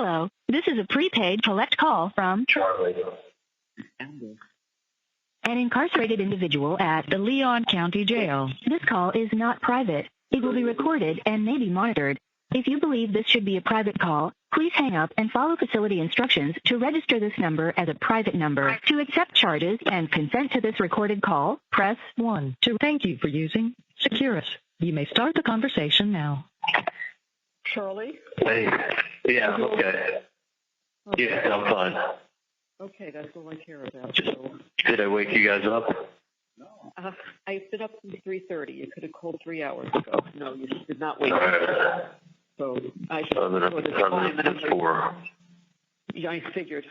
Hello, this is a prepaid collect call from Charlie. an incarcerated individual at the Leon County Jail. This call is not private. It will be recorded and may be monitored. If you believe this should be a private call, please hang up and follow facility instructions to register this number as a private number. To accept charges and consent to this recorded call, press 1. Thank you for using Securus. You may start the conversation now. Charlie? Hey, yeah, I'm okay. Yeah, I'm fine. Okay, that's all I care about. Just, So, did I wake you guys up? I've been up since 3:30. You could have called 3 hours ago. No, you did not wake All up. right. So I just Other saw the time, and I'm than like, 4. yeah, I figured,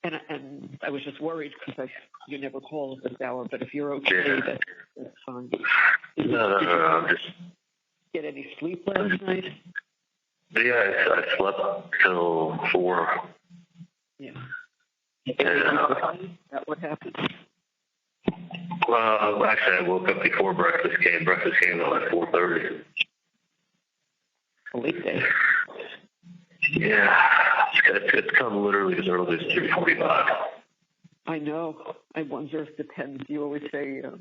and I was just worried because you never call at this hour. But if you're okay, Yeah. that's fine. No, I'm just, Get any sleep last night? yeah, I slept till 4. Yeah. Yeah. That what happened? Well, actually, I woke up before breakfast came. Breakfast came at like 4:30. A weekday. Yeah, it's come literally as early as 3:45. I know. I wonder if it depends. You always say, to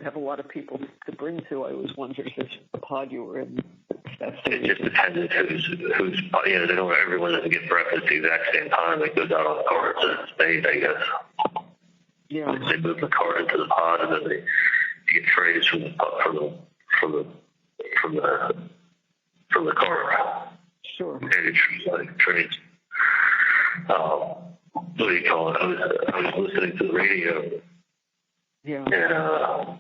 have a lot of people to bring to. I always wondered if the pod you were in. It just depends who's they don't, everyone doesn't get breakfast at the exact same time. It goes out on carts and it's made, I guess. Yeah. They move the cart into the pod and then they get trays from the cart. Sure. And it's like trays. What do you call it? I was listening to the radio. Yeah. And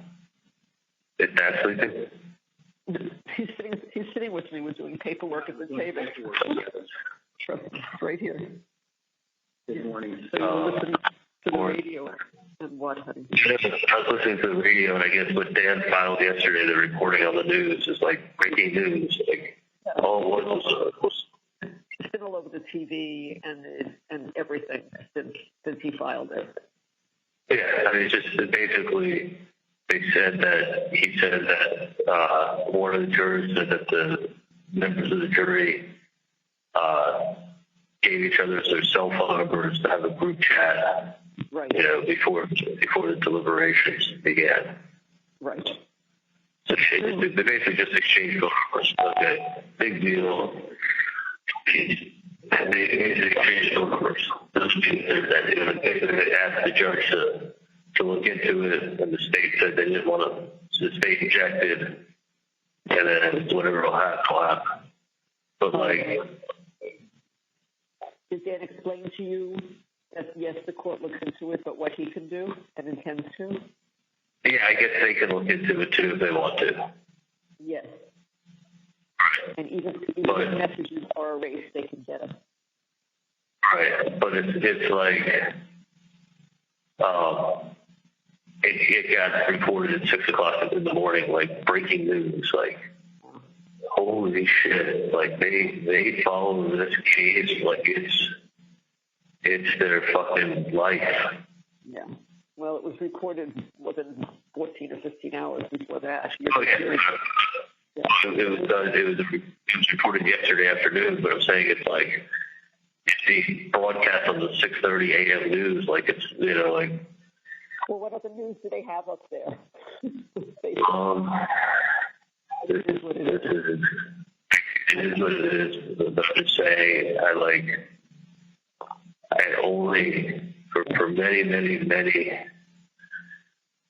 is Dad sleeping? He's sitting with me. We're doing paperwork at the table. Right here. Good morning. So you're listening to the radio and what, honey? I was listening to the radio, and I guess what Dan filed yesterday, the reporting on the news, is like breaking news. Like, It's been all over the TV and everything since he filed it. Yeah, I mean, it's just basically he said that one of the jurors said that the members of the jury gave each other their cell phone numbers to have a group chat, Right. before the deliberations began. Right. So they basically just exchanged phone numbers. Okay, big deal. And they exchanged phone numbers. They asked the judge to look into it, and the state said they didn't want to. So the state ejected, and then whatever will happen. But Did Dan explain to you that yes, the court looks into it, but what he can do and intends to? yeah, I guess they can look into it too if they want to. Yes. And even if messages are erased, they can get them. Right, but it's like it got reported at 6:00 in the morning, like breaking news, like holy shit, like they follow this case like it's their fucking life. Yeah. Well, it was reported within 14 or 15 hours before that. Oh yeah. It was reported yesterday afternoon, but I'm saying it's like the broadcast on the 6:30 a.m. news, like it's like. Well, what other news do they have up there? It is what it is. It is what it is. But to say, I only for many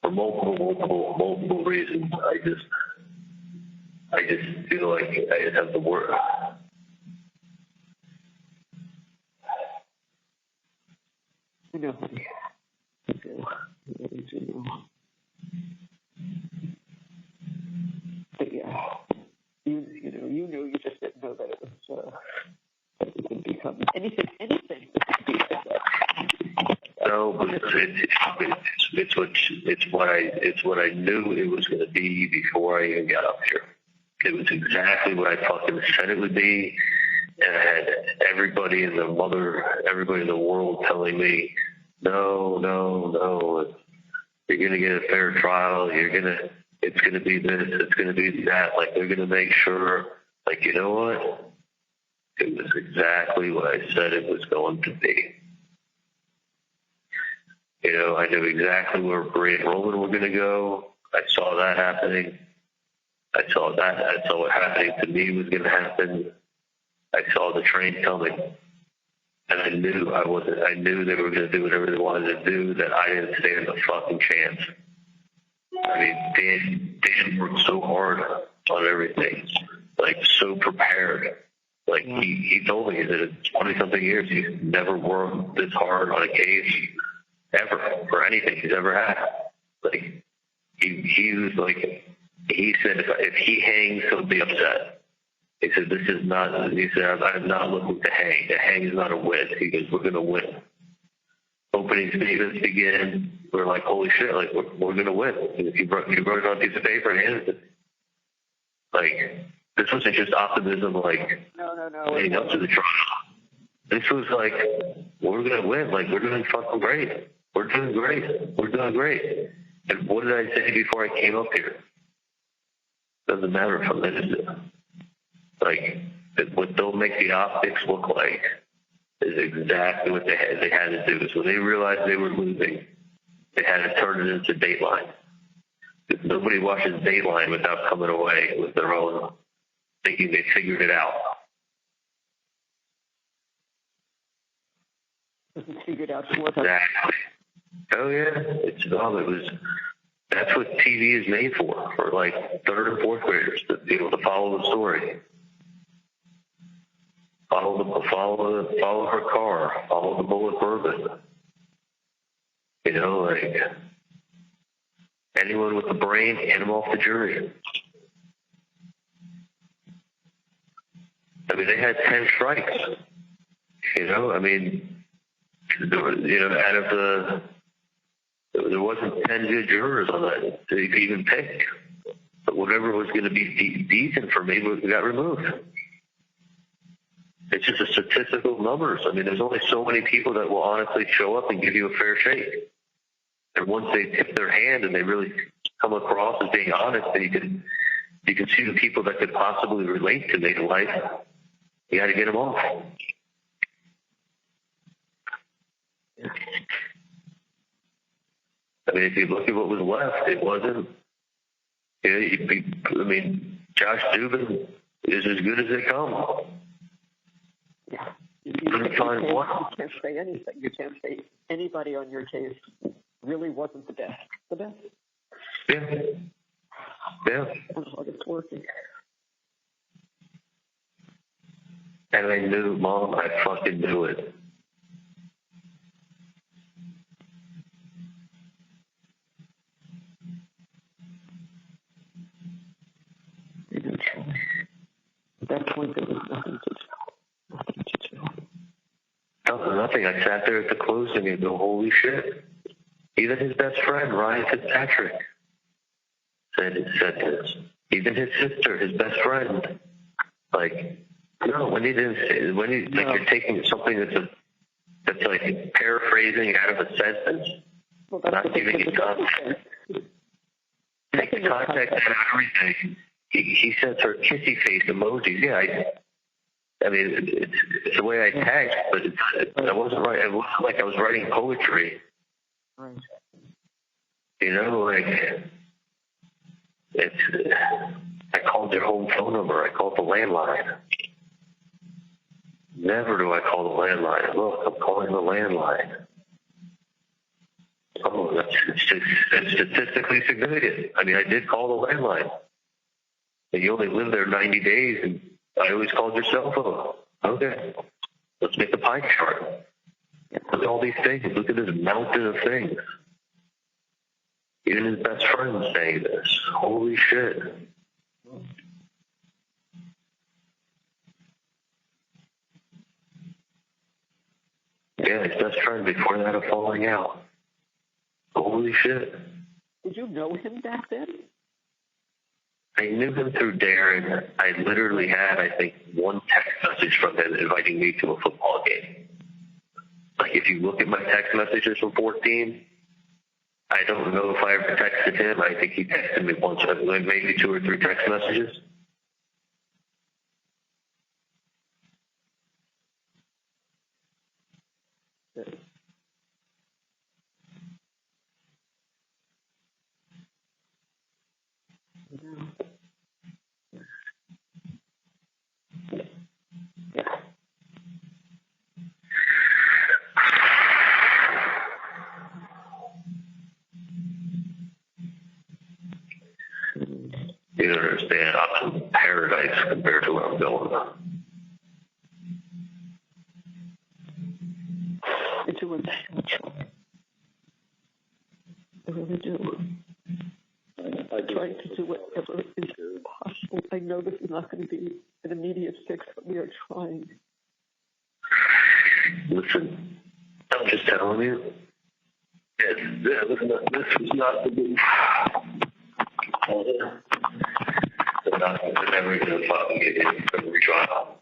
for multiple reasons. I just feel like I just have to work. I know, honey. I do. I really do know. But yeah, you just didn't know that it was that it could become anything. No, but it's what I knew it was going to be before I even got up here. It was exactly what I fucking said it would be, and I had everybody in the world telling me, no, you're gonna get a fair trial. It's gonna be this, it's gonna be that. Like they're gonna make sure. Like you know what? It was exactly what I said it was going to be. You know, I knew exactly where Bray and Roman were going to go. I saw that happening. I saw what happening to me was going to happen. I saw the train coming. And I knew they were going to do whatever they wanted to do, that I didn't stand a fucking chance. I mean, Dan worked so hard on everything, like so prepared. Like he told me that in 20-something years, he's never worked this hard on a case ever for anything he's ever had. Like he was like, he said if he hangs, he'll be upset. He said this is not. He said I'm not looking to hang. To hang is not a win. He goes, we're gonna win. Opening statements begin. We're like, holy shit! Like we're gonna win. If you wrote it on a piece of paper and handed it, like this wasn't just optimism. Like no. Leading up to the trial, this was like we're gonna win. Like we're doing fucking great. We're doing great. We're doing great. And what did I say before I came up here? Doesn't matter if I'm innocent. Like what they'll make the optics look like is exactly what they had to do. So they realized they were losing. They had to turn it into Dateline. Because nobody watches Dateline without coming away with their own, thinking they figured it out. Figured out what Exactly. Oh yeah, that's what TV is made for like third and fourth graders, to be able to follow the story. Follow her car, follow the bullet bourbon. You know, like anyone with a brain, hand them off the jury. I mean, they had 10 strikes. You know, I mean, out of there wasn't 10 good jurors on that to even pick. But whatever was going to be decent for me got removed. It's just a statistical numbers. I mean, there's only so many people that will honestly show up and give you a fair shake. And once they tip their hand and they really come across as being honest, and you can see the people that could possibly relate to me in life, you got to get them off. I mean, if you look at what was left, it wasn't. I mean, Josh Dubin is as good as they come. Yeah. You can't say anything. You can't say anybody on your case really wasn't the best. The best. Yeah. Yeah. That's how it's working. And I knew, Mom, I fucking knew it. At that point, there was nothing to do. Nothing. I sat there at the closing and go, holy shit. Even his best friend, Ryan Fitzpatrick, said this. Even his sister, his best friend. Like, no, when you're taking something that's like paraphrasing out of a sentence, not giving it context. Take the context out of everything. He sends her kissy face emojis. Yeah, I mean, it's the way I text, but I wasn't right. It wasn't like I was writing poetry. Right. You know, like I called their home phone number. I called the landline. Never do I call the landline. Look, I'm calling the landline. Oh, that's statistically significant. I mean, I did call the landline. And you only live there 90 days, and I always called your cell phone. Okay, let's make the pie chart. Look at all these things. Look at this mountain of things. Even his best friend saying this. Holy shit. Yeah, his best friend before they had a falling out. Holy shit. Did you know him back then? I knew him through Darren. I literally had, I think, one text message from him inviting me to a football game. Like, if you look at my text messages from 14, I don't know if I ever texted him. I think he texted me once, maybe 2 or 3 text messages. it. Yeah. You don't understand. I'm in paradise compared to where I'm going. I do understand. I really do. I try to do whatever is possible. I know this is not going to be an immediate fix, but we are trying. Listen, I'm just telling you. Listen, this is not the move. They're never going to fucking get in from the trial.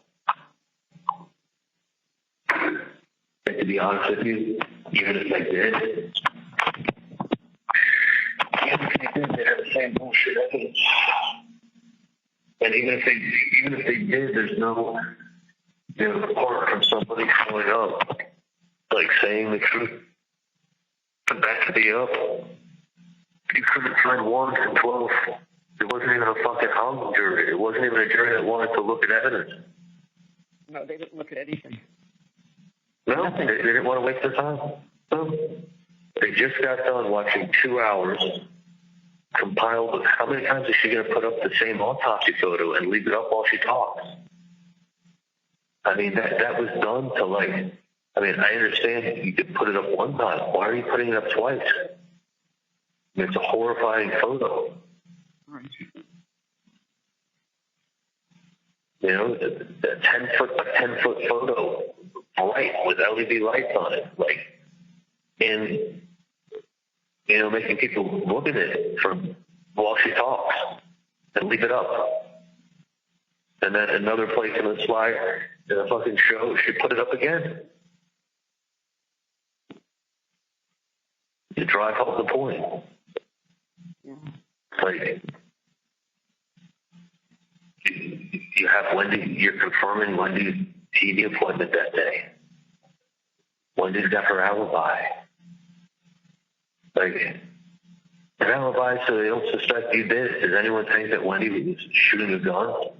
And to be honest with you, even if they did, they have the same bullshit evidence. And even if they did, there's no, apart from somebody showing up, like saying the truth, to back me up. You couldn't find 1 from 12. It wasn't even a fucking hung jury. It wasn't even a jury that wanted to look at evidence. No, they didn't look at anything. No, they didn't want to waste their time. No. They just got done watching 2 hours, compiled. How many times is she going to put up the same autopsy photo and leave it up while she talks? I mean, that was done to I understand you could put it up one time. Why are you putting it up twice? It's a horrifying photo. Right. The 10-foot photo, bright with LED lights on it, and making people look at it while she talks and leave it up. And then another place in the slide, in the fucking show, she put it up again. To drive home the point. Yeah. You have Wendy, you're confirming Wendy's TV appointment that day. Wendy's got her alibi. An alibi so they don't suspect you did. Does anyone think that Wendy was shooting a gun?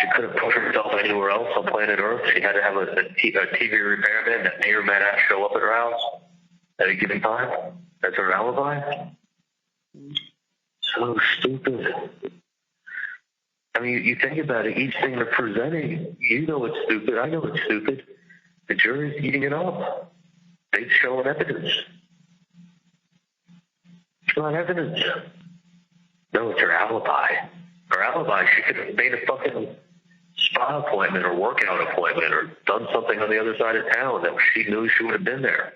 She could have put herself anywhere else on planet Earth. She had to have a TV repairman that may or may not show up at her house at a given time. That's her alibi? So stupid. You think about it, each thing they're presenting, you know it's stupid, I know it's stupid. The jury's eating it up. They've shown evidence. It's not evidence. No, it's her alibi. Her alibi, she could have made a fucking spa appointment or workout appointment or done something on the other side of town that she knew she would have been there.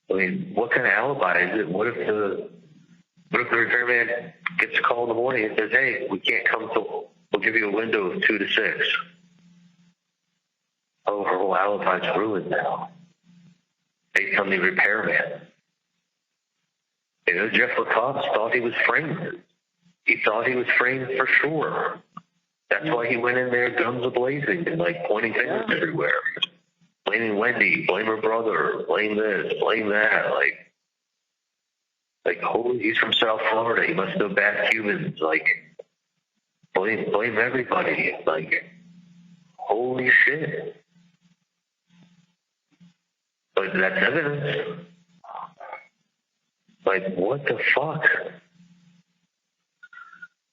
What kind of alibi is it? What if the repairman gets a call in the morning and says, hey, we can't come till, we'll give you a window of 2 to 6. Oh, her whole alibi's ruined now. Based on the repairman. Jeff LaCoste thought he was framed. He thought he was framed for sure. That's why he went in there guns a-blazing and pointing fingers everywhere. Blaming Wendy, blame her brother, blame this, blame that. Holy, he's from South Florida. He must know bad humans. Blame everybody. Holy shit. But that's evidence. What the fuck?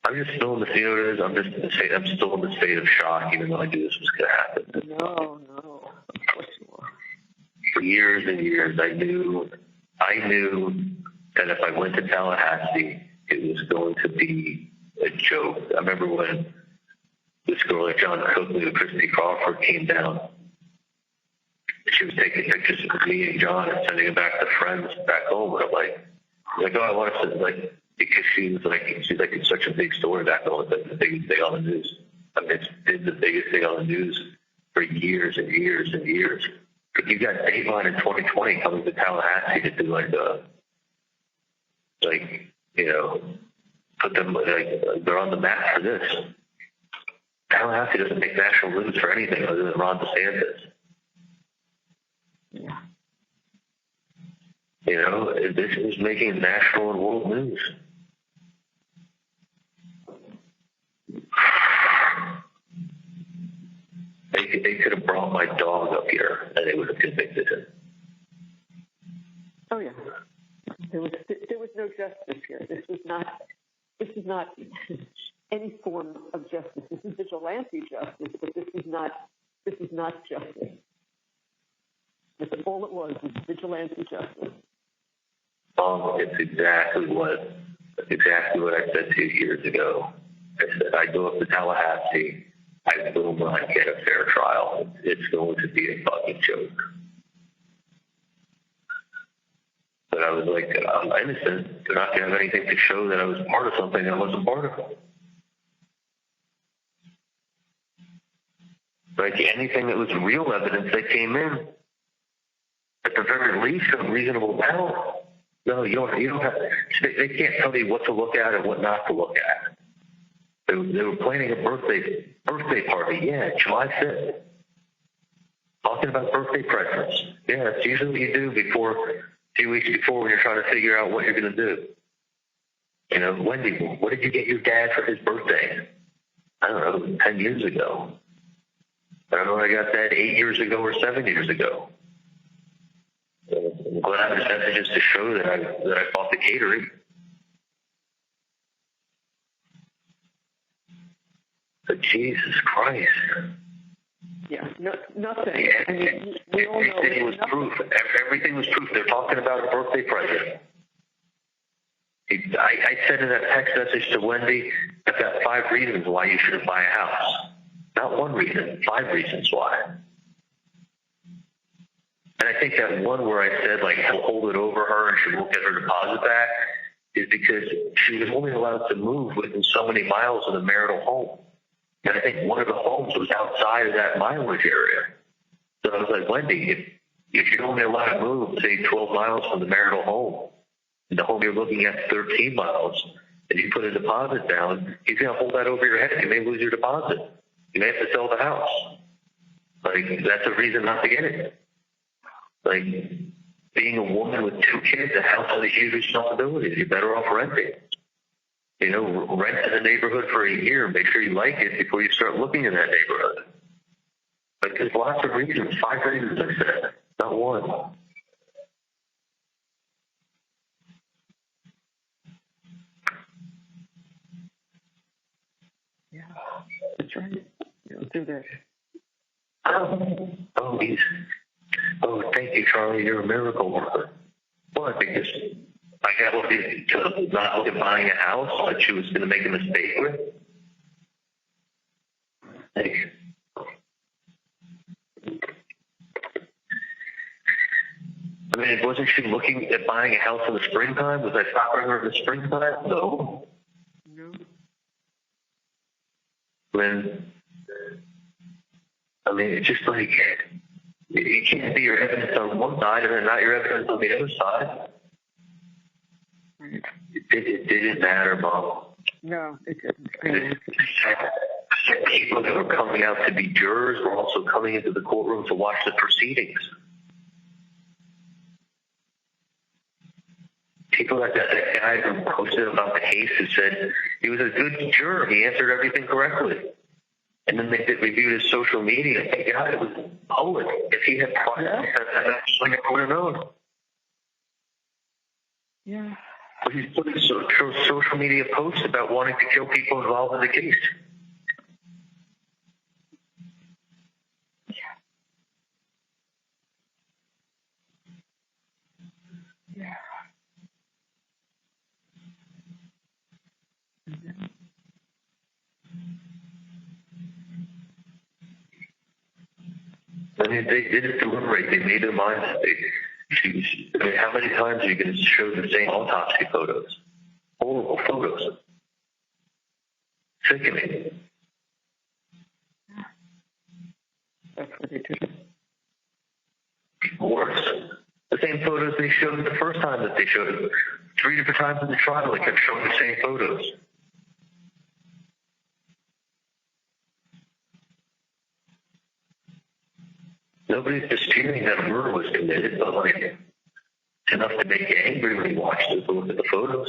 I'm just still in the theaters. I'm still in the state of shock, even though I knew this was going to happen. No. Of course you are. For years and years, I knew that if I went to Tallahassee, it was going to be a joke. I remember when this girl like John Coakley and Christy Crawford came down. She was taking pictures of me and John and sending them back to friends back home. And I'm like, oh, I want to because she's it's such a big story back home. It's the biggest thing on the news. It's been the biggest thing on the news for years and years and years. But you got Dateline in 2020 coming to Tallahassee to do put them they're on the map for this. Tallahassee doesn't make national news for anything other than Ron DeSantis. Yeah. You know, this is making national and world news. They could have brought my dog up here and they would have convicted him. Oh yeah. There was no justice here. This is not any form of justice. This is vigilante justice, but this is not justice. That's all it was vigilante justice. It's exactly what I said 2 years ago. I said I go up to Tallahassee, I will not get a fair trial. It's going to be a fucking joke. But I was like, I'm innocent. They're not going to have anything to show that I was part of something I wasn't part of. Like anything that was real evidence that came in, at the very least, a reasonable doubt. No, you don't have. They can't tell you what to look at and what not to look at. They were planning a birthday party. Yeah, July 5th. Talking about birthday presents. Yeah, that's usually what you do a few weeks before when you're trying to figure out what you're going to do. You know, Wendy, what did you get your dad for his birthday? I don't know, 10 years ago. I don't know when I got that 8 years ago or 7 years ago. I'm glad there's messages to show that I bought the catering. But Jesus Christ. Yeah, nothing. Yeah, I mean, we all know everything was proof. Everything was proof. They're talking about a birthday present. I said in that text message to Wendy, I've got 5 reasons why you shouldn't buy a house. Not 1 reason, 5 reasons why. And I think that one where I said, like, he'll hold it over her and she won't get her deposit back is because she was only allowed to move within so many miles of the marital home. And I think one of the homes was outside of that mileage area. So I was like, Wendy, if you're only allowed to move, say, 12 miles from the marital home, and the home you're looking at 13 miles, and you put a deposit down, he's going to hold that over your head. You may lose your deposit. You may have to sell the house. Like, that's a reason not to get it. Like, being a woman with 2 kids, a house has a huge responsibility. You're better off renting. You know, rent in the neighborhood for a year. Make sure you like it before you start looking in that neighborhood. Like, there's lots of reasons. 5 reasons, I said, not 1. Yeah, that's right. You don't do that. Oh, thank you, Charlie. You're a miracle worker. Why? Because I got to not look at buying a house that she was going to make a mistake with. Like, I mean, wasn't she looking at buying a house in the springtime? Was I stopping her in the springtime? No. I mean, it's just like, it can't be your evidence on one side and then not your evidence on the other side. It didn't matter, Mom. No, it didn't. People that were coming out to be jurors were also coming into the courtroom to watch the proceedings. People like that guy who posted about the case who said he was a good juror. He answered everything correctly. And then they reviewed his social media. Thank God it was public. If he had private, that's like I would have known. Yeah. But he's putting social media posts about wanting to kill people involved in the case. Yeah. I mean, they didn't deliberate. They made their minds. I mean, how many times are you going to show the same autopsy photos? Horrible photos. Sickening. That's what they did. Worse. The same photos they showed the first time that they showed it. 3 different times in the trial, they kept showing the same photos. Nobody's disputing that a murder was committed, but like, it's enough to make you angry when you watch this and look at the photos.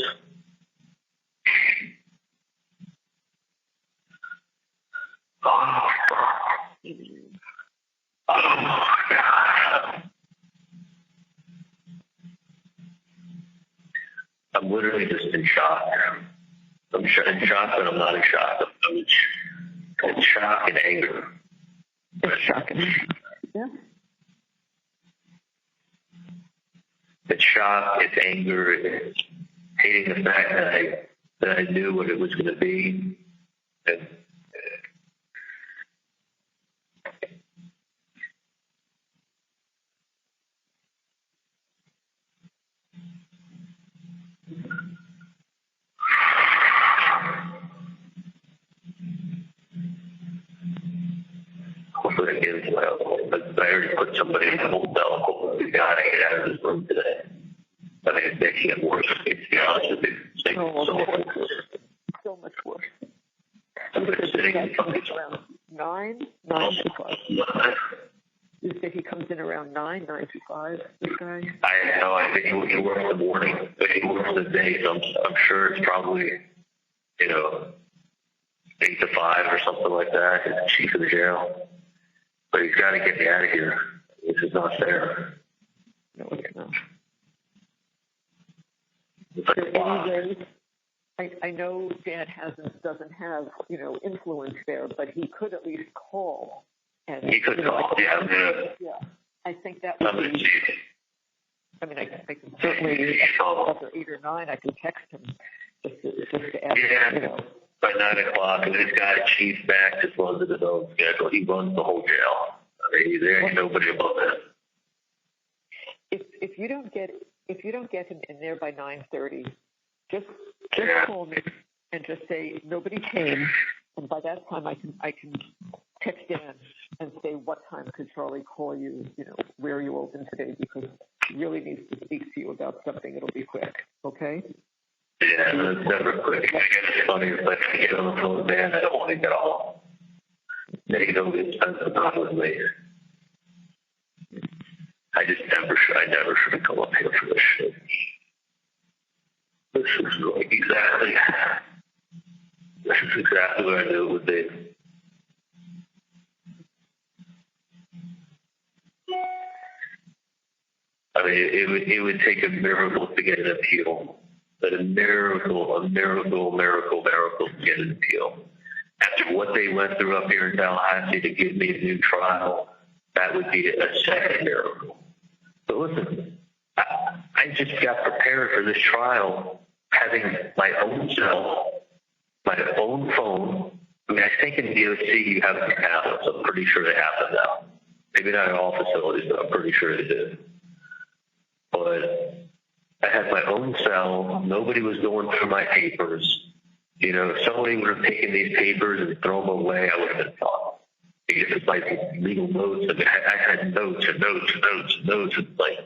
Oh, God. I'm literally just in shock. I'm in shock, but I'm not in shock. I'm in shock and anger. It's shocking. Yeah. It's shock, it's anger, it's hating the fact that I knew what it was going to be. And hopefully I get into my alcohol. But I already put somebody in the hotel. We got to get out of this room today. I think it's making it worse. To be honest with you. It's making it so much worse. So much worse. I'm just sitting He comes in around 9 to 5. You say he comes in around 9 to 5, this guy? I know. I think he works the morning. He works the day, so I'm sure it's probably, 8 to 5 or something like that. He's the chief of the jail. But he's got to get me out of here. This is not fair. No, it's not. It's Is there like, any way, I know Dad doesn't have, influence there, but he could at least call. And, he could call. Yeah. I think that would be, I can certainly, after 8 or 9, I can text him just to ask, yeah. By 9 o'clock, and this guy, Chief Max, just runs his own schedule. He runs the whole jail. I mean, there ain't nobody above him. If you don't get him in there by 9:30, just call me and just say nobody came, and by that time I can text Dan and say what time could Charlie call you? Where are you open today? Because he really needs to speak to you about something. It'll be quick, okay? Yeah, it's never quick. I guess it's funny if I get on the phone with Dan, I don't want to get off. They don't get spent some time with me. I never should have come up here for this shit. This is exactly what I knew it would be. I mean, it would take a miracle to get an appeal. But a miracle to get an appeal. After what they went through up here in Tallahassee to give me a new trial, that would be a second miracle. But listen, I just got prepared for this trial having my own cell, my own phone. I mean, I think in DOC you have the tablets. I'm pretty sure they have them now. Maybe not in all facilities, but I'm pretty sure they do. But I had my own cell. Nobody was going through my papers. If somebody would have taken these papers and thrown them away, I would have been fine. Because it's like legal notes. I mean, I had notes and notes and notes and notes. And like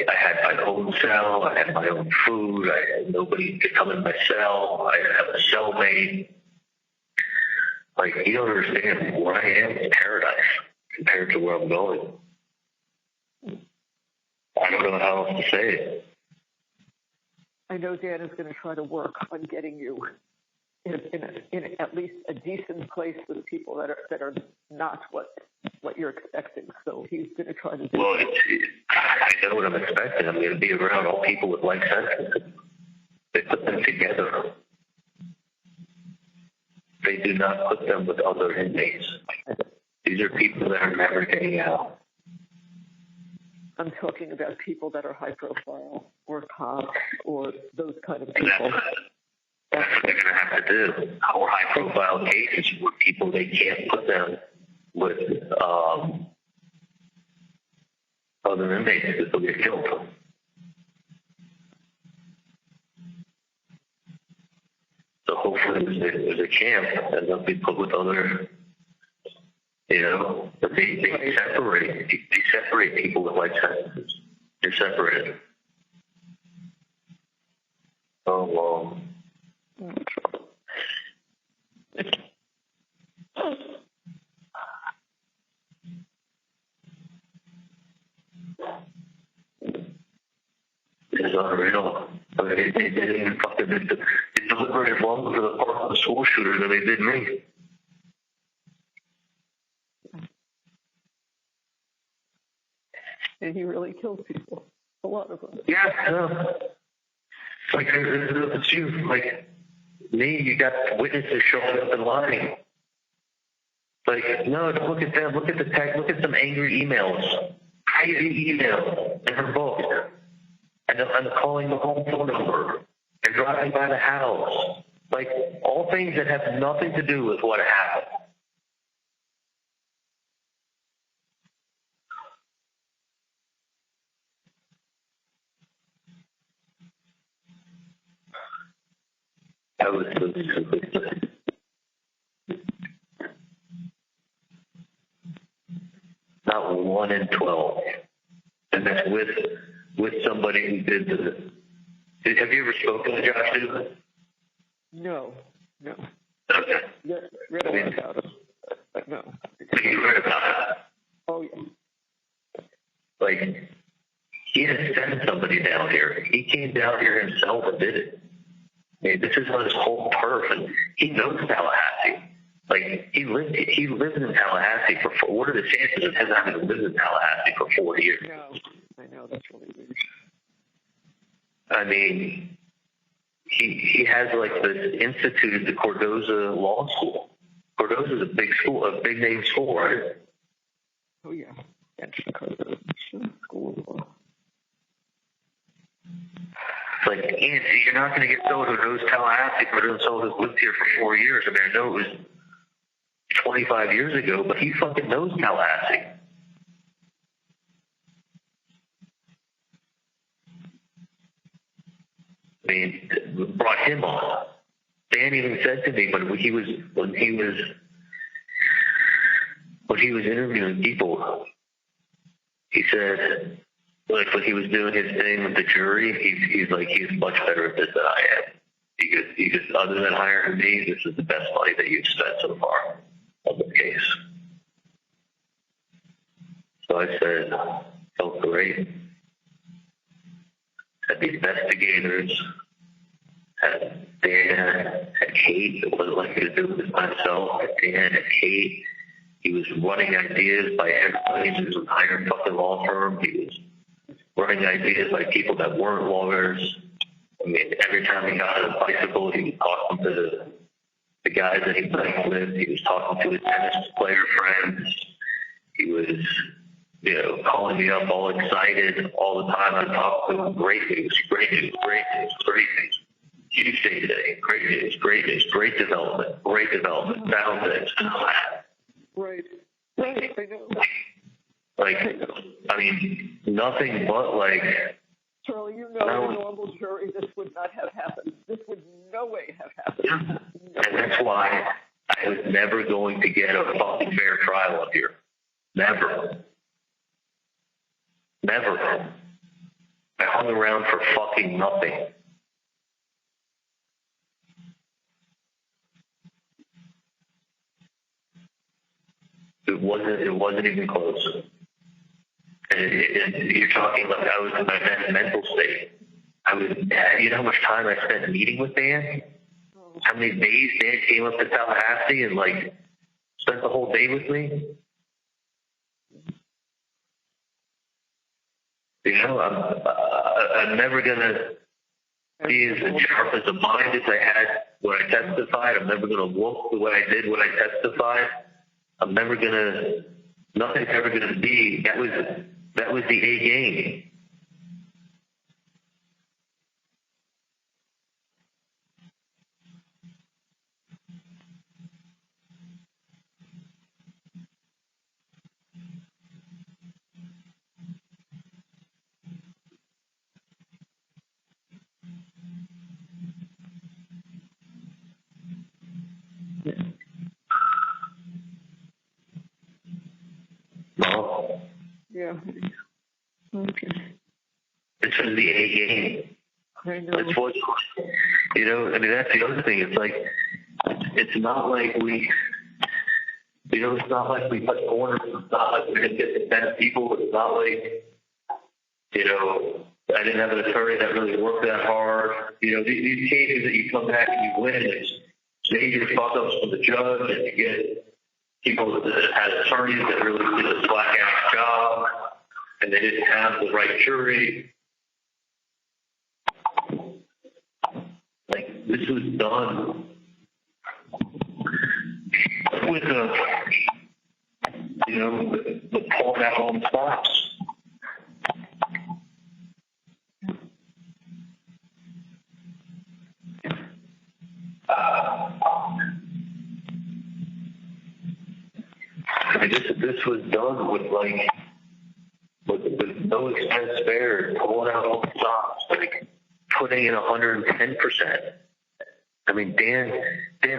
I had my own cell. I had my own food. I had nobody could come in my cell. I have a cellmate. Like, you don't understand. Where I am is paradise compared to where I'm going. I don't know how else to say it. I know Dan is going to try to work on getting you in at least a decent place with people that are not what you're expecting. So he's going to try to do. Well, I know what I'm expecting. I'm going to be around all people with life sentences. They put them together. They do not put them with other inmates. These are people that are never getting out. I'm talking about people that are high profile or cops or those kind of people. That's what they're going to have to do. Our high profile cases were people they can't put them with other inmates because they'll get killed. So hopefully there's a camp and they'll be put with other, but they separate people with life sentences. They're separated. Oh, wow. unreal. I mean, they didn't even fucking they deliberated longer for the part of the school shooter than they did me. And he really killed people. A lot of them. Yeah, like it's you, like me. You got witnesses showing up and lying. Like, no, don't look at them. Look at the text. Look at some angry emails, crazy emails in her book, and I'm calling the home phone number and driving by the house. Like, all things that have nothing to do with what happened. That was so stupid. Not 1 in 12. And that's with somebody who did the... Have you ever spoken to Josh Newman? No. Okay. Read a lot about him, but no. You read about it? Oh, yeah. Like, he had sent somebody down here. He came down here himself and did it. I mean, this is on his whole turf, and he knows Tallahassee. Like, he lived in Tallahassee for, what are the chances of him having lived in Tallahassee for 4 years? I know, that's really weird. I mean, he has, like, this institute at the Cardozo Law School. Cardozo's a big school, a big name school, right? Oh, yeah. That's the Cardozo School of Law. Like, and you're not going to get someone who knows Tallahassee better than someone who's lived here for 4 years. I mean, I know it was 25 years ago, but he fucking knows Tallahassee. I mean, brought him on. Dan even said to me when he was interviewing people, he said, like, when he was doing his thing with the jury, he's like, he's much better at this than I am. He just, other than hiring me, this is the best money that you've spent so far on the case. So I said, felt great. Had the investigators, had Dan, had Kate. It wasn't like he was doing this by himself. Had Dan, had Kate. He was running ideas by everybody. He was a hired fucking law firm. He was running ideas by people that weren't lawyers. I mean, every time he got on a bicycle, he was talking to the guys that he played with. He was talking to his tennis player friends. He was, calling me up all excited all the time. I talked to him. Great news, great news, great news, great news. Tuesday today, great news, great news, great development, found this, found that. Right, I know. Like, I mean, nothing but, like... Charlie, in a normal jury, this would not have happened. This would no way have happened. Yeah. And that's why I was never going to get a fucking fair trial up here. Never. I hung around for fucking nothing. It wasn't even close. And you're talking like I was in my best mental state. You know how much time I spent meeting with Dan? How many days Dan came up to Tallahassee and, like, spent the whole day with me? I'm never going to be as sharp as a mind as I had when I testified. I'm never going to look the way I did when I testified. I'm never going to, nothing's ever going to be, that was the A game. No. Yeah. Okay. This was the A game. I know. It's what, that's the other thing. It's like, it's not like we, it's not like we cut corners. It's not like we're going to get the best people. It's not like, I didn't have an attorney that really worked that hard. You know, these cases that you come back and you win, it's major fuck-ups from the judge, and you get people that had attorneys that really did a slack-ass job, and they didn't have the right jury. Like, this was done with the pulling out all the stops. I mean, this was done with no expense spared, pulling out all the stops, like putting in 110%. I mean, Dan,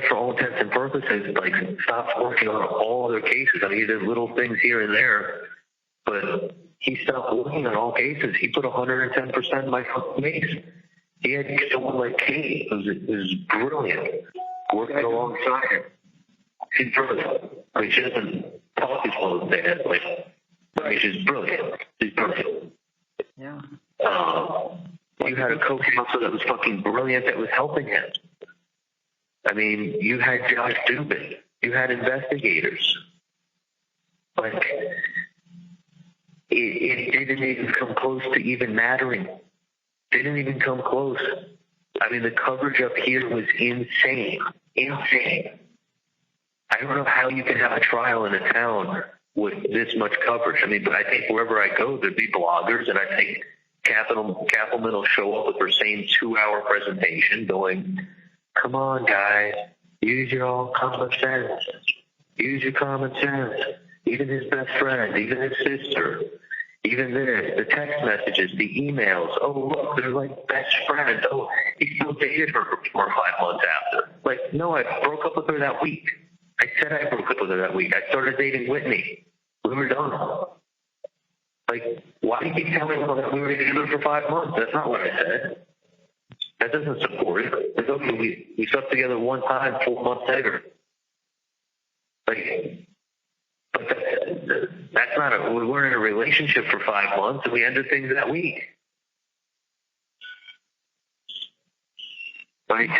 for all intents and purposes, like, stopped working on all other cases. I mean, he did little things here and there, but he stopped working on all cases. He put 110% in my fucking case. He had someone like Kate. It was brilliant, working alongside him. She's brilliant. I mean, she doesn't talk as well as Dan, like, I mean, she's brilliant. She's brilliant. Yeah. You had a co-counsel that was fucking brilliant that was helping him. I mean, you had Josh Dubin. You had investigators. Like, it didn't even come close to even mattering. They didn't even come close. I mean, the coverage up here was insane. Insane. I don't know how you can have a trial in a town with this much coverage. I mean, but I think wherever I go, there'd be bloggers, and I think Kappelman will show up with her same 2-hour presentation going, come on, guys, use your all common sense. Use your common sense. Even his best friend, even his sister, even this, the text messages, the emails. Oh, look, they're like best friends. Oh, he still dated her for 4 or 5 months after. Like, no, I broke up with her that week. I said I broke up with her that week. I started dating Whitney. We were done. Like, why do you keep telling me that we were together for 5 months? That's not what I said. That doesn't support it. It's okay, we slept together one time 4 months later. Like, but that's not we weren't in a relationship for 5 months, and we ended things that week. Like,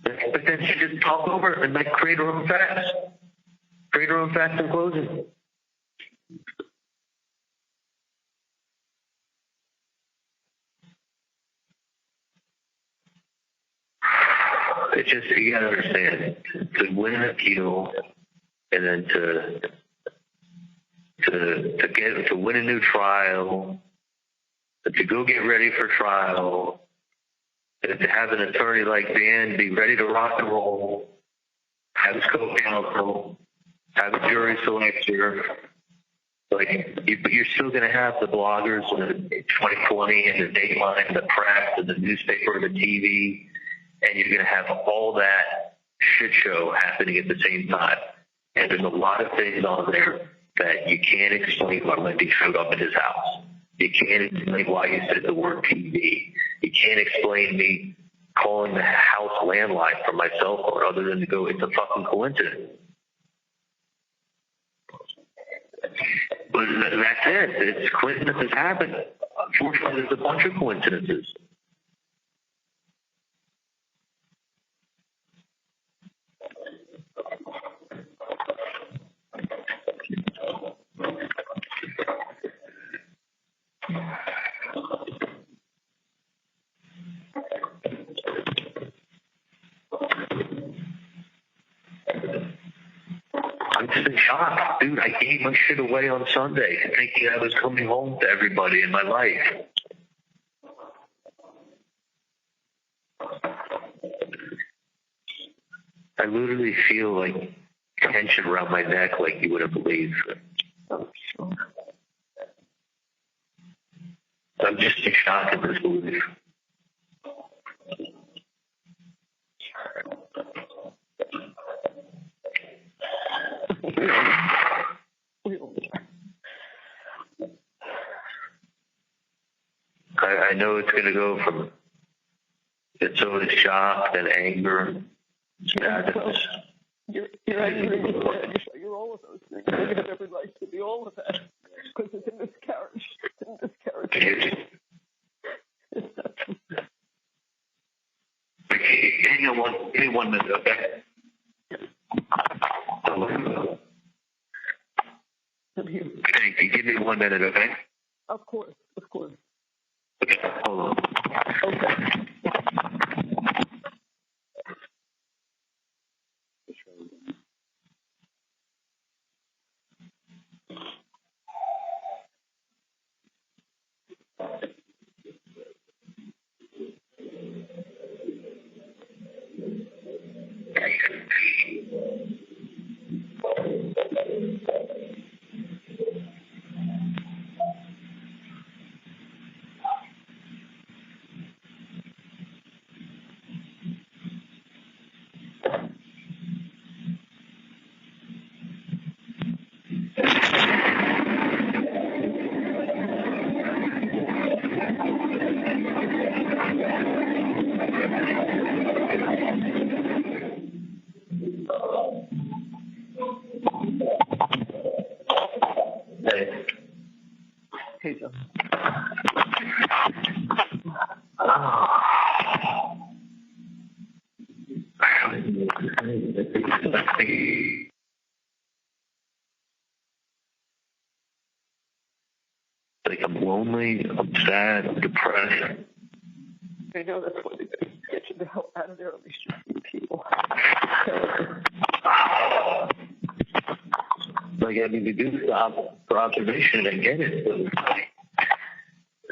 but then she just talked over and like create her own facts. Create her own facts in closing. It's just, you gotta understand, to win an appeal and then to win a new trial, to go get ready for trial, and to have an attorney like Dan be ready to rock and roll, have his co-counsel, have a jury selector, like, but you're still going to have the bloggers in 2020 and the Dateline and the press and the newspaper and the TV, and you're going to have all that shit show happening at the same time. And there's a lot of things on there that you can't explain why Wendy showed up at his house. You can't explain why you said the word TV. You can't explain me calling the house landline from my cell phone other than to go, it's a fucking coincidence. But that's it. It's coincidences happen. Unfortunately, there's a bunch of coincidences. I'm just in shock. Dude, I gave my shit away on Sunday thinking I was coming home to everybody in my life. I literally feel like tension around my neck like you wouldn't believe. I'm just in shock and disbelief. I know it's going to go from it's always shock, then anger, sadness. You're angry, you're all of those things. You have every right to be all of that because it's in this carriage. It's in this carriage. Give me 1 minute, okay? Thank you. Give me 1 minute, okay? Of course. Okay, hold on. Okay. Hey, Joe. Like, I'm lonely, I'm sad, I'm depressed. I know that's what they do. Get you the hell out of there, at least you see people. Like, I mean, they do the for observation, I get it, but like,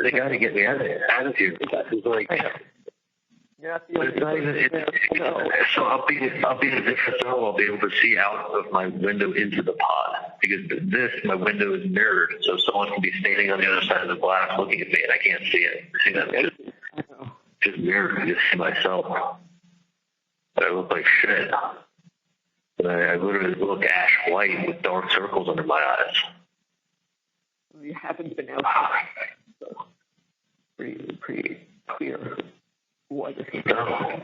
they got to get me out of here. It's like, You're not the only it's not even, so I'll be in a different zone. I'll be able to see out of my window into the pod, because my window is mirrored, so someone can be standing on the other side of the glass looking at me, and I can't see it. See that? Just mirrored. I just see myself. I look like shit. I literally look ash white with dark circles under my eyes. You haven't been outside, so pretty clear what this is. No.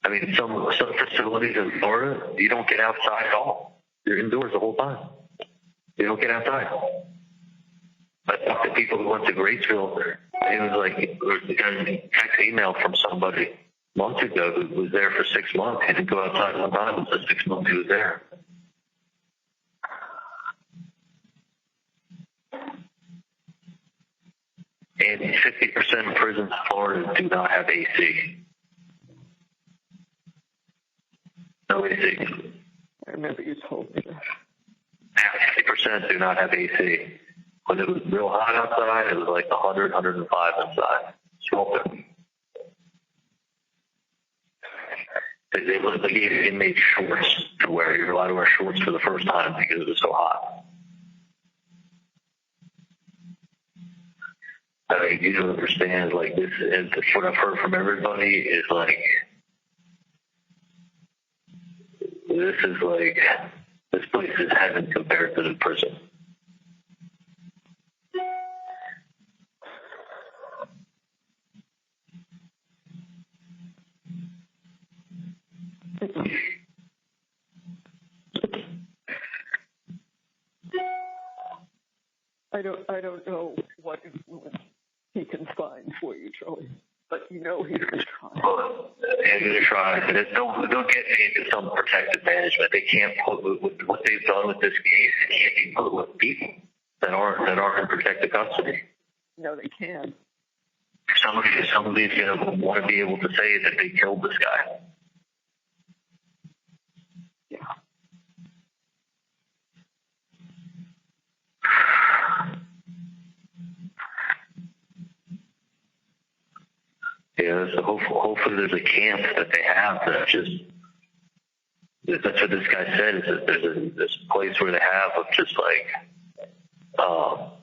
I mean, some facilities in Florida, you don't get outside at all. You're indoors the whole time. You don't get outside. I talked to people who went to Graceville, and it was like, I got a text email from somebody months ago who was there for 6 months. He didn't go outside one time. It was 6 months he was there. And 50% of prisons in Florida do not have AC. No AC. I remember you told me that. 50% do not have AC. When it was real hot outside, it was like 100, 105 inside. Smoking. They gave inmates shorts to wear. You're allowed to wear shorts for the first time because it was so hot. I mean, you don't understand, like, this, and what I've heard from everybody is like, this place is heaven compared to the prison. I don't know what influence he can find for you, Charlie, but you know he's going to try. Well, he's going to try, but don't get me into some protective management. They can't put with what they've done with this case. It can't be put with people that aren't in protective custody. No, they can. Somebody's going to want to be able to say that they killed this guy. Yeah. Yeah, so hopefully there's a camp that they have that's what this guy said, is that there's this place where they have of just like, but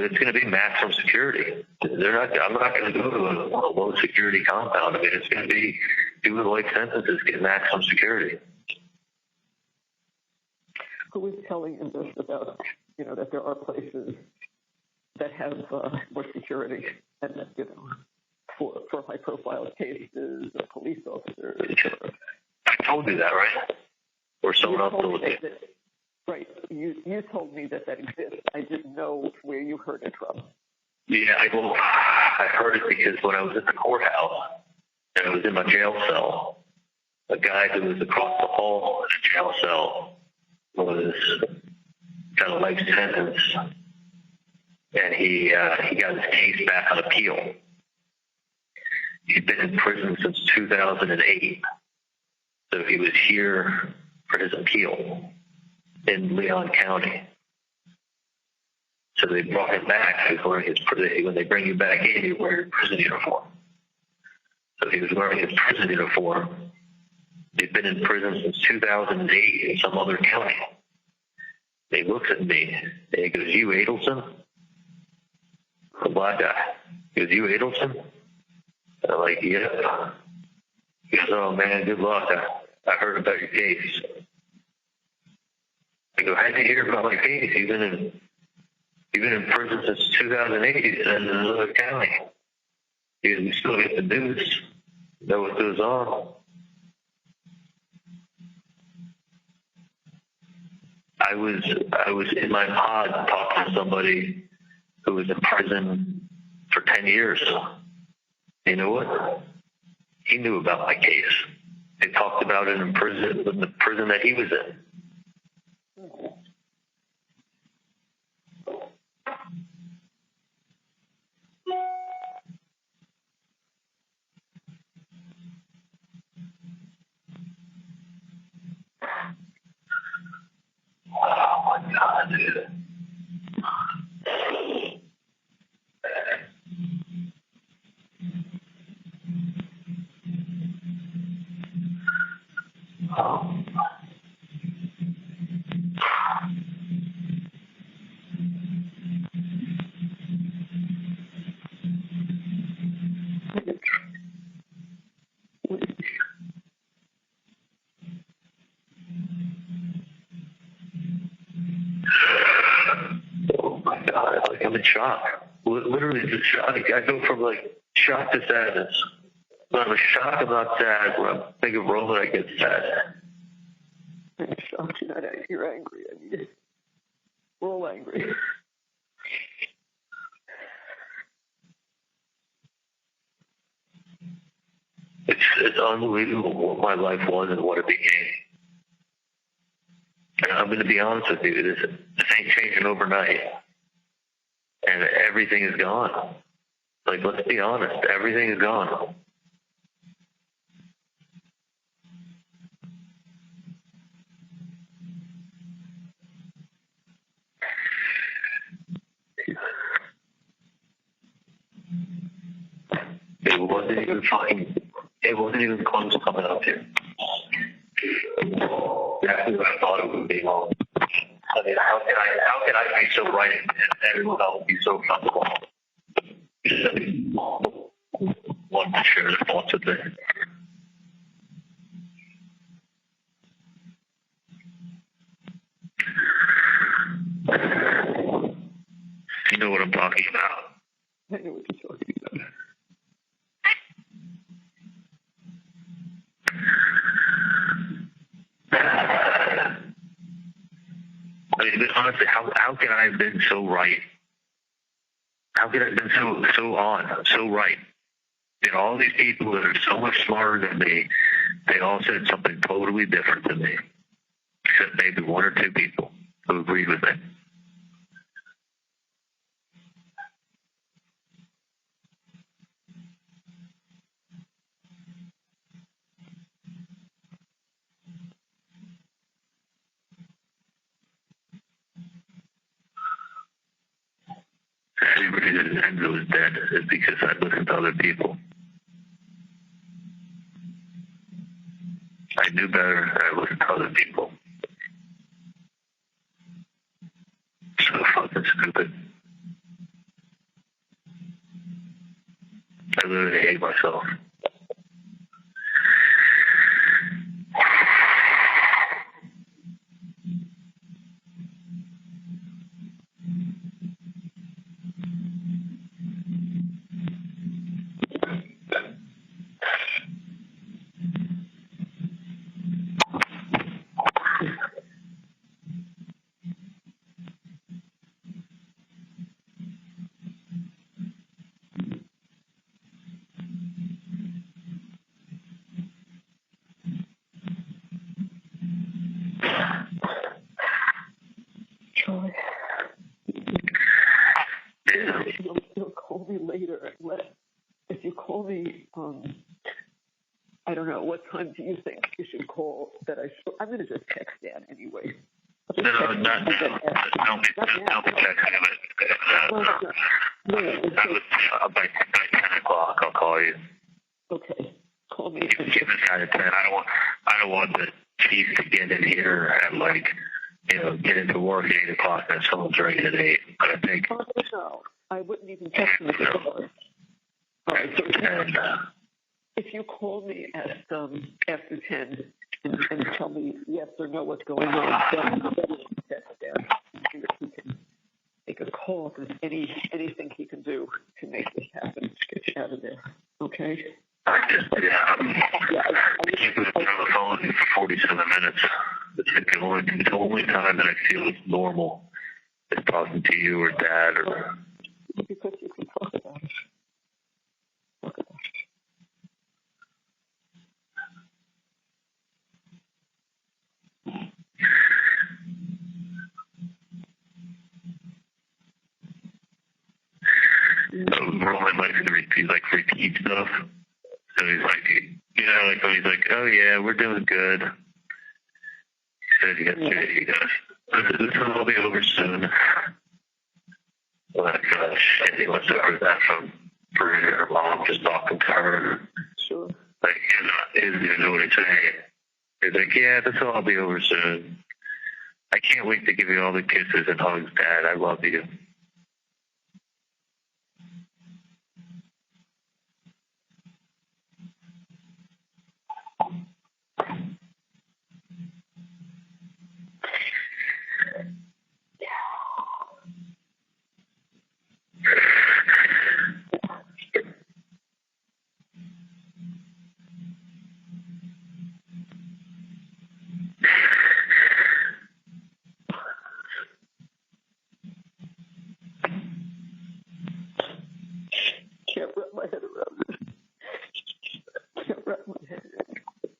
it's going to be maximum security. I'm not going to go to a low security compound. I mean, it's going to be doing life sentences, get maximum security. Who was telling him this about, that there are places that have more security and that, for high-profile cases, police officers. I told you that, right? Or someone else told you. Right. You told me that exists. I didn't know where you heard it from. Yeah, I heard it because when I was at the courthouse and I was in my jail cell, a guy who was across the hall in the jail cell was got a life sentence, and he got his case back on appeal. He'd been in prison since 2008, so he was here for his appeal in Leon County. So they brought him back. He was wearing his, when they bring you back in, you wear your prison uniform. So he was wearing his prison uniform. He'd been in prison since 2008 in some other county. He looks at me and he goes, "You Adelson?" The black guy. He goes, "You Adelson?" And I'm like, "Yeah." He goes, "Oh man, good luck. I heard about your case." I go, "How'd you hear about my case? You've been in prison since 2008 in another county." He goes, "We still get the news. Know what goes on." I was in my pod talking to somebody who was in prison for 10 years. You know what? He knew about my case. They talked about it in the prison that he was in. Oh my God, dude. Oh. Oh my God, like I'm in shock. Literally just shock. I go from like shock to sadness. When I'm in shock, I'm not sad. When I'm thinking of Roman, I get sad. I'm shocked you're not angry. You're angry. I mean, we're all angry. It's unbelievable what my life was and what it became. And I'm going to be honest with you, this ain't changing overnight. And everything is gone. Like, let's be honest, everything is gone. It wasn't even close to coming up here. Exactly what I thought it would be. I mean, how can I be so right and everyone else be so comfortable? Want to share their thoughts with me. You know what I'm talking about. I know what you're talking about. I mean, honestly, how can I have been so right? How could I have been so right? You know, all these people that are so much smarter than me, they all said something totally different than me, except maybe one or two people who agreed with me. Everybody that Andrew was dead is because I listened to other people. I knew better and I listened to other people. So fucking stupid. I literally hate myself. if you call me, I don't know, what time do you think you should call that I'm going to just text Dan anyway. No, not now. Don't be texting him. By 10 o'clock, I'll call you. Okay, call me. You can give this guy a 10. I don't want the chief to get in here at get into work at 8 o'clock and someone's ready at 8. But I think. Oh, no, I wouldn't even text him at the door. All right, so if you call me at after 10 and tell me yes or no what's going on, then text Dan. See if he can make a call. If there's anything he can do to make this happen, to get you out of there. Okay? I can't put it on the phone for 47 minutes. It's like the only time that I feel it's normal is talking to you or Dad or. Because you can talk about it. Talk about it. Roman likes to repeat stuff. So he's like, he's like, oh yeah, we're doing good. He said he goes, this will all be over soon. Like, shit, he wants to hear that from her mom just talking to her. Sure. Like, he doesn't even know what he's saying. He's like, yeah, this will all be over soon. I can't wait to give you all the kisses and hugs, Dad. I love you. Can't wrap my head around it. Can't wrap my head around it.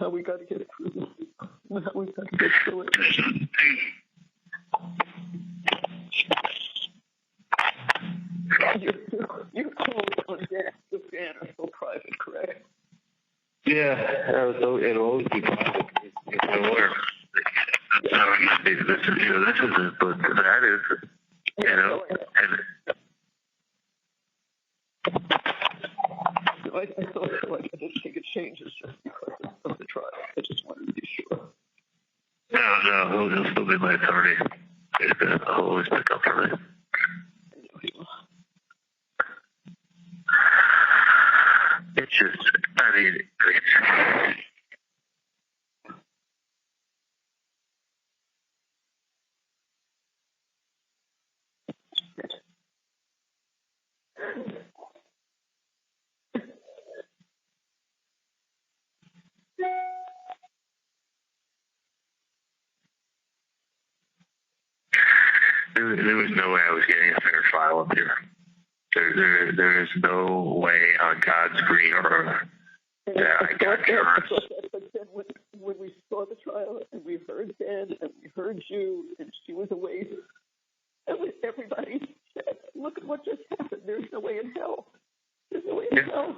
Now we got to get through this. Now we got to get through it. Your calls on Dan are so private, correct? Yeah, it'll always be private. It's my lawyer. This isn't, but that is, and I thought so. I didn't think it changes just because of the trial. I just wanted to be sure. No, he'll still be my attorney. He'll always pick up for me. It's just, there was no way I was getting a fair trial up here. There is no way on God's green earth that I got jurors. But then when we saw the trial and we heard Dan and we heard you and she was away, everybody said, look at what just happened. There's no way in hell. There's no way in hell.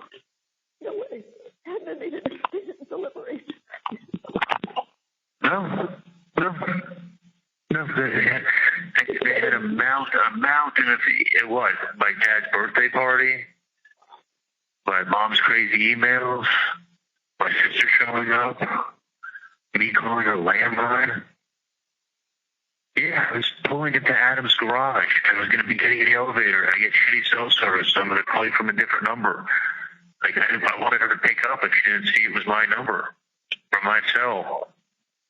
No way. And then they didn't deliberate. No. They had a mountain of it was my dad's birthday party, my mom's crazy emails, my sister showing up, me calling her landline. Yeah, I was pulling into Adam's garage. I was going to be getting in the elevator. I get shitty cell service, so I'm going to call you from a different number. Like, I wanted her to pick up if she didn't see it was my number from my cell.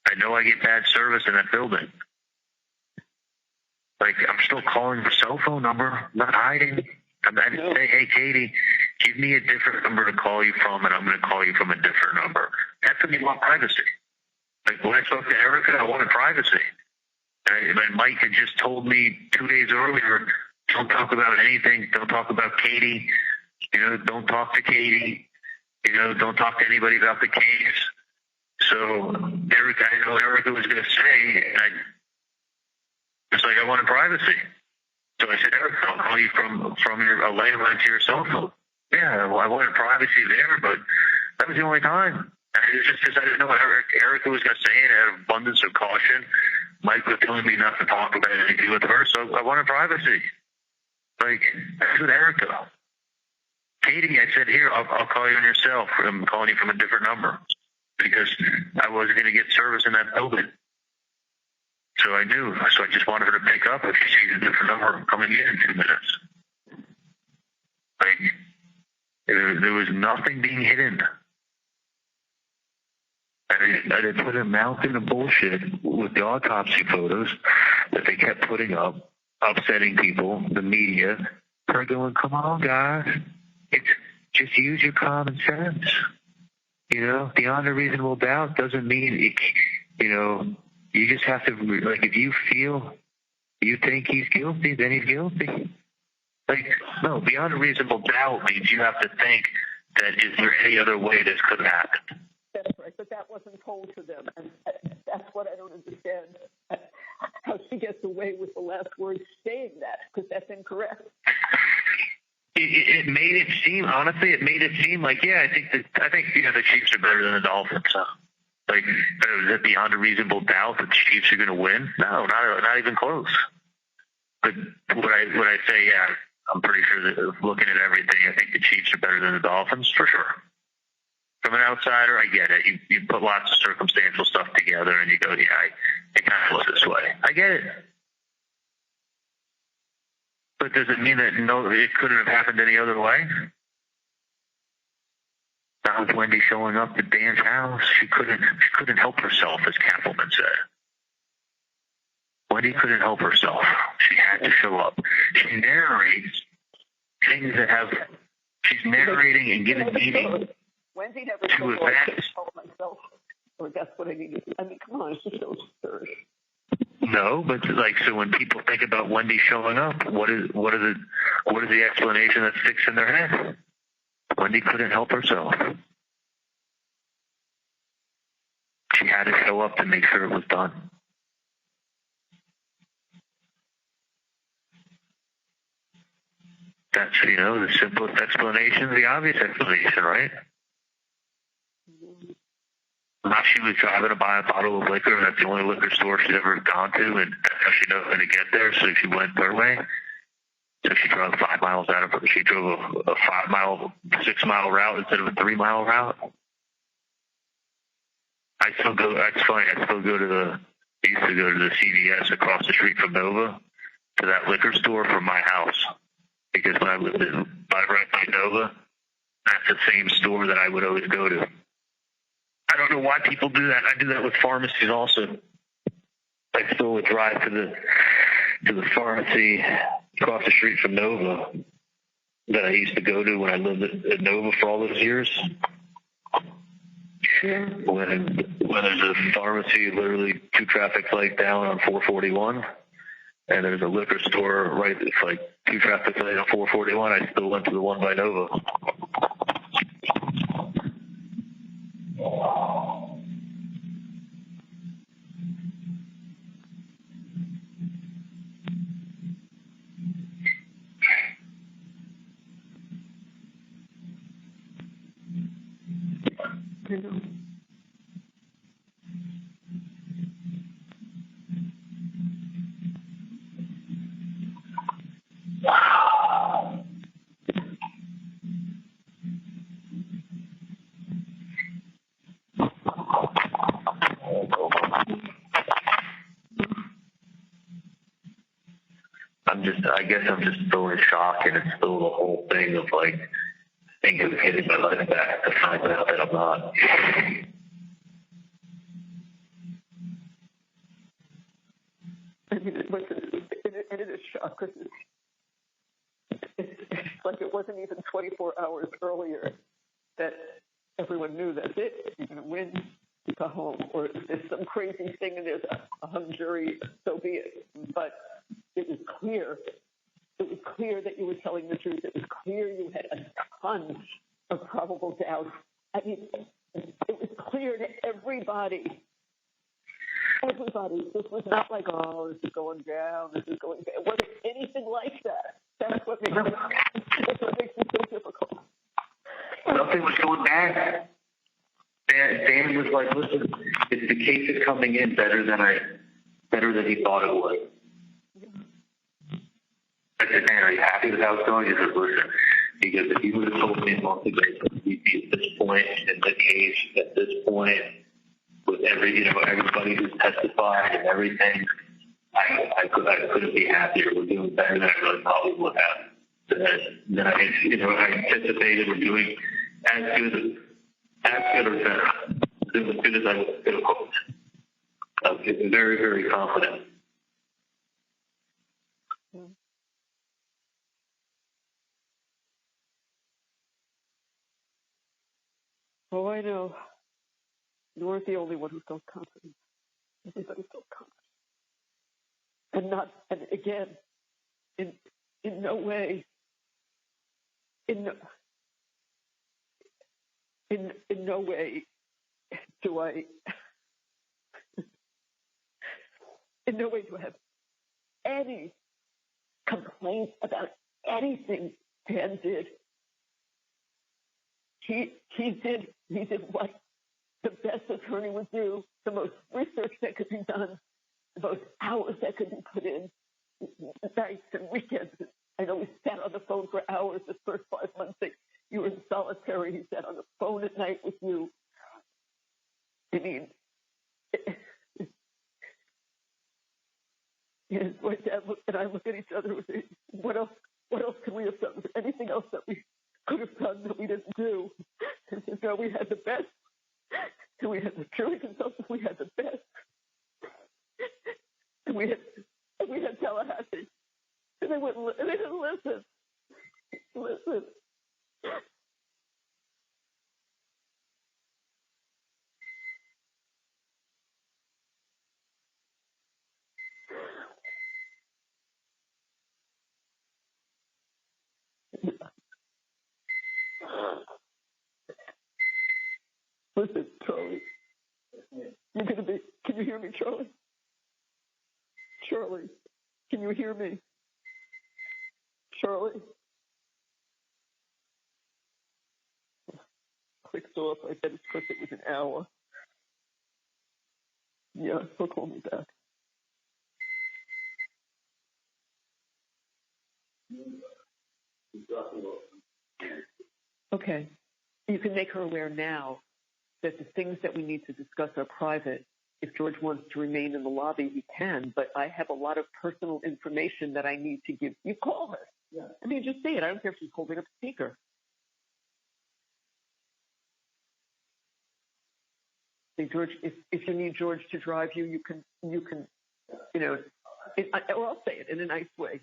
I know I get bad service in that building. Like, I'm still calling her cell phone number, I'm not hiding. I didn't say, hey, Katie, give me a different number to call you from, and I'm going to call you from a different number. That's when you want privacy. Like, when I spoke to Erica, I wanted privacy. And Mike had just told me 2 days earlier, don't talk about anything. Don't talk about Katie. Don't talk to Katie. Don't talk to anybody about the case. So Erica, I know Erica was going to say, and it's like, I wanted privacy. So I said, Erica, I'll call you from a landline to your cell phone. Yeah, well, I wanted privacy there, but that was the only time. And it was just because I didn't know what Erica was going to say, and out of abundance of caution, Mike was telling me not to talk about anything with her, so I wanted privacy. Like, that's with Erica. Katie, I said, here, I'll call you on your cell. I'm calling you from a different number because I wasn't going to get service in that building. So I knew. So I just wanted her to pick up if she sees a different number coming in 2 minutes. Like, there was nothing being hidden. I did put a mountain of bullshit with the autopsy photos that they kept putting up, upsetting people, the media. Her going, come on, guys. It's just use your common sense. You know, beyond a reasonable doubt doesn't mean, you just have to, like, if you think he's guilty, then he's guilty. Like, no, beyond a reasonable doubt means you have to think that is there any other way this could have happened? That's right, but that wasn't told to them, and that's what I don't understand, how she gets away with the last word saying that, because that's incorrect. It made it seem, honestly, like, yeah, I think the Chiefs are better than the Dolphins. Like, is it beyond a reasonable doubt that the Chiefs are going to win? No, not even close. But would I say, yeah, I'm pretty sure that looking at everything, I think the Chiefs are better than the Dolphins, for sure. From an outsider, I get it. You put lots of circumstantial stuff together, and you go, yeah, it kind of looks this way. I get it. But does it mean that no, it couldn't have happened any other way? Not with Wendy showing up at Dan's house. She couldn't help herself, as Kappelman said. Wendy couldn't help herself. She had to show up. She narrates things that have. She's narrating and giving meaning Wendy never to events. Myself, or that's what I needed. I mean, come on, it's just so absurd. No, but like, so when people think about Wendy showing up, what is the explanation that sticks in their head? Wendy couldn't help herself. She had to show up to make sure it was done. That's, the simplest explanation, the obvious explanation, right? Now she was driving to buy a bottle of liquor, and that's the only liquor store she's ever gone to, and that's how she knows how to get there, so she went her way. So she drove 5 miles out of her. She drove a 6-mile route instead of a 3-mile route. I used to go to the CVS across the street from Nova, to that liquor store from my house. Because when I lived right by Nova, that's the same store that I would always go to. I don't know why people do that. I do that with pharmacies also. I still would drive to the pharmacy across the street from Nova that I used to go to when I lived at Nova for all those years. Yeah. When there's a pharmacy literally 2 traffic lights down on 441, and there's a liquor store right, it's like 2 traffic lights on 441, I still went to the one by Nova. I guess I'm just still in shock, and it's still the whole thing of like thinking of hitting my life back to find out that I'm not. I mean, it is a shock because it's like it wasn't even 24 hours earlier that everyone knew that's it. You're going to win, you go home, or if there's some crazy thing and there's a hung jury, so be it. But it was clear. It was clear that you were telling the truth. It was clear you had a ton of probable doubt. I mean, it was clear to everybody. Everybody. This was not like, oh, this is going down, this is going down. It wasn't anything like that. That's what makes it so difficult. Nothing was going bad. Dan was like, listen, the case is coming in better than he thought it would. I said, Dan, are you happy with how it's going? He said, listen, because if you would have told me a month ago that we'd be at this point in the case, at this point, with everybody who's testified and everything, I couldn't be happier. We're doing better than I really thought we would have. Then I anticipated we're doing as good or better, as good as I could have hoped. I'm very, very confident. Oh, I know. You weren't the only one who felt confident. Everybody felt confident. And again, in no way, in no way do I have any complaints about anything Dan did. He did what the best attorney would do, the most research that could be done, the most hours that could be put in, nights and weekends. I know he sat on the phone for hours the first 5 months that you were in solitary. He sat on the phone at night with you. I mean, my dad and I look at each other and say, what else can we have done? Was there anything else that we could have done that we didn't do? And so we had the best. And we had the jury consultant. We had the best. And we had Tallahassee. And they didn't listen. Listen. Listen, Charlie. Can you hear me, Charlie? Charlie, can you hear me? Charlie? Clicked off. I bet it's because it was an hour. Yeah, he'll call me back. Okay. You can make her aware now that the things that we need to discuss are private. If George wants to remain in the lobby, he can, but I have a lot of personal information that I need to give. You call her. Yeah. I mean, just say it. I don't care if she's holding up a speaker. Say, George, if you need George to drive you, you can, or I'll say it in a nice way.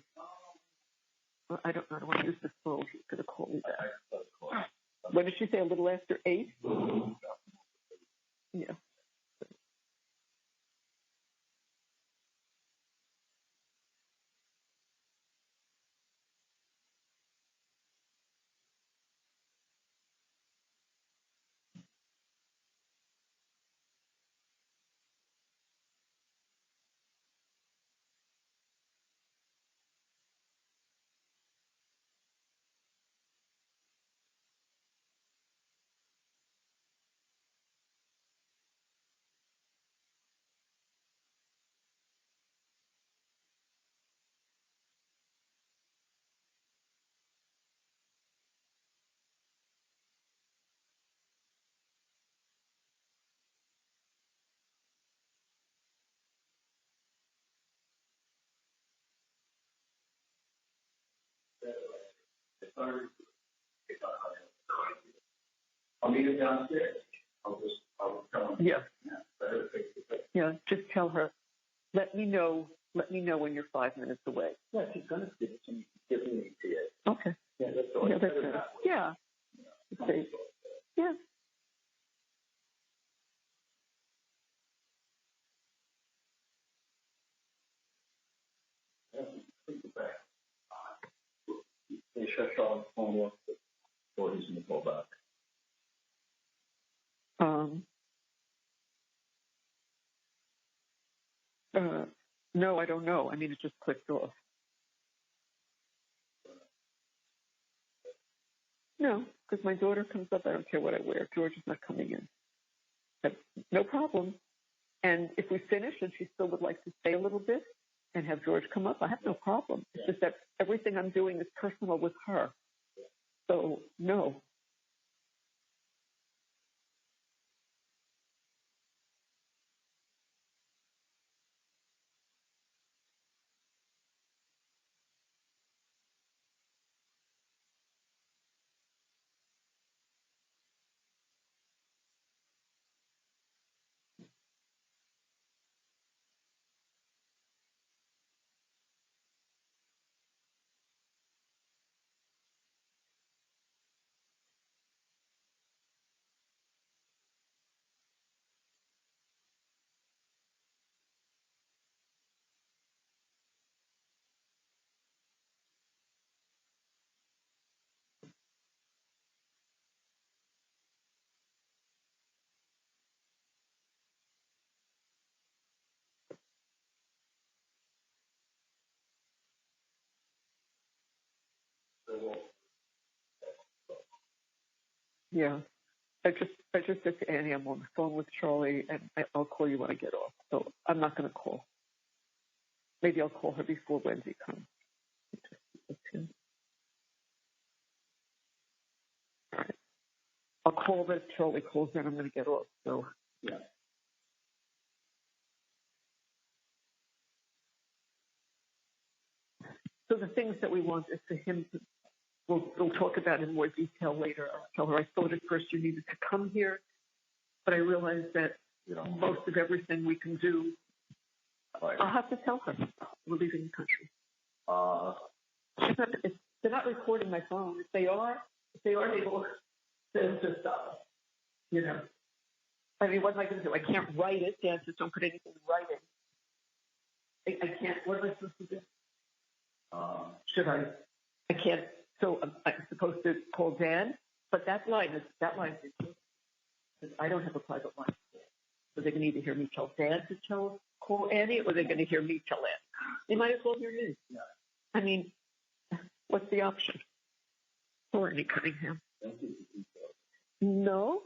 I don't want to use this phone. She's going to call me back. When did she say? A little after 8? Yeah. I'll meet him downstairs. I'll tell him. Yeah. Yeah, just tell her, let me know when you're 5 minutes away. Yeah, she's going to give it to me. Give me it. Okay. Yeah, that's all. Yeah, that's it. Yeah. Okay. Yeah. They shut off the phone off before he's going to call back. No, I don't know. I mean, it just clicked off. No, because my daughter comes up. I don't care what I wear. George is not coming in. But no problem. And if we finish and she still would like to stay a little bit and have George come up, I have no problem. It's just that everything I'm doing is personal with her. So, no. Yeah. I just said to Annie, I'm on the phone with Charlie, and I'll call you when I get off. So I'm not going to call. Maybe I'll call her before Wendy comes. Okay. All right. I'll call her. Charlie calls in. I'm going to get off. So yeah. So the things that we want is for him to. We'll talk about in more detail later. I'll tell her I thought at first you needed to come here, but I realized that most of everything we can do. I'll have to tell her we're leaving the country. They're not recording my phone. If they are, they will just stop. I mean, what am I going to do? I can't write it. Dan says don't put anything in writing. I can't. What am I supposed to do? Should I? I can't. So I'm supposed to call Dan, but that line is. I don't have a private line. So they're going to either hear me tell Dan to call Annie, or they're going to hear me tell Annie. They might as well hear me. Yeah. I mean, what's the option? Or Annie Cunningham? No,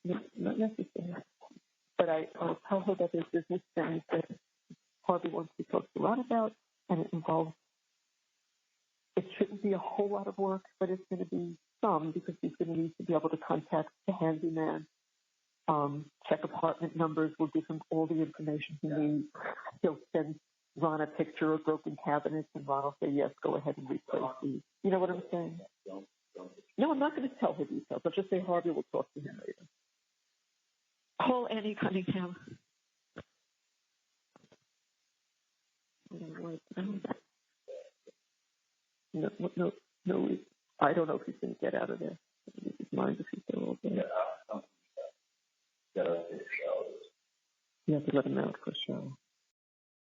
not necessarily. But I'll tell her that there's business things that Harvey wants to talk to Ron about, and it involves. It shouldn't be a whole lot of work, but it's going to be some because he's going to need to be able to contact the handyman, check apartment numbers. We'll give him all the information he needs. He'll send Ron a picture of broken cabinets, and Ron will say, yes, go ahead and replace these. You know what I'm saying? No, I'm not going to tell her details. I'll just say Harvey will talk to him later. Call Annie Cunningham. No. I don't know if he's going to get out of there. His mind if he's there all day. You have to let him out for a shower.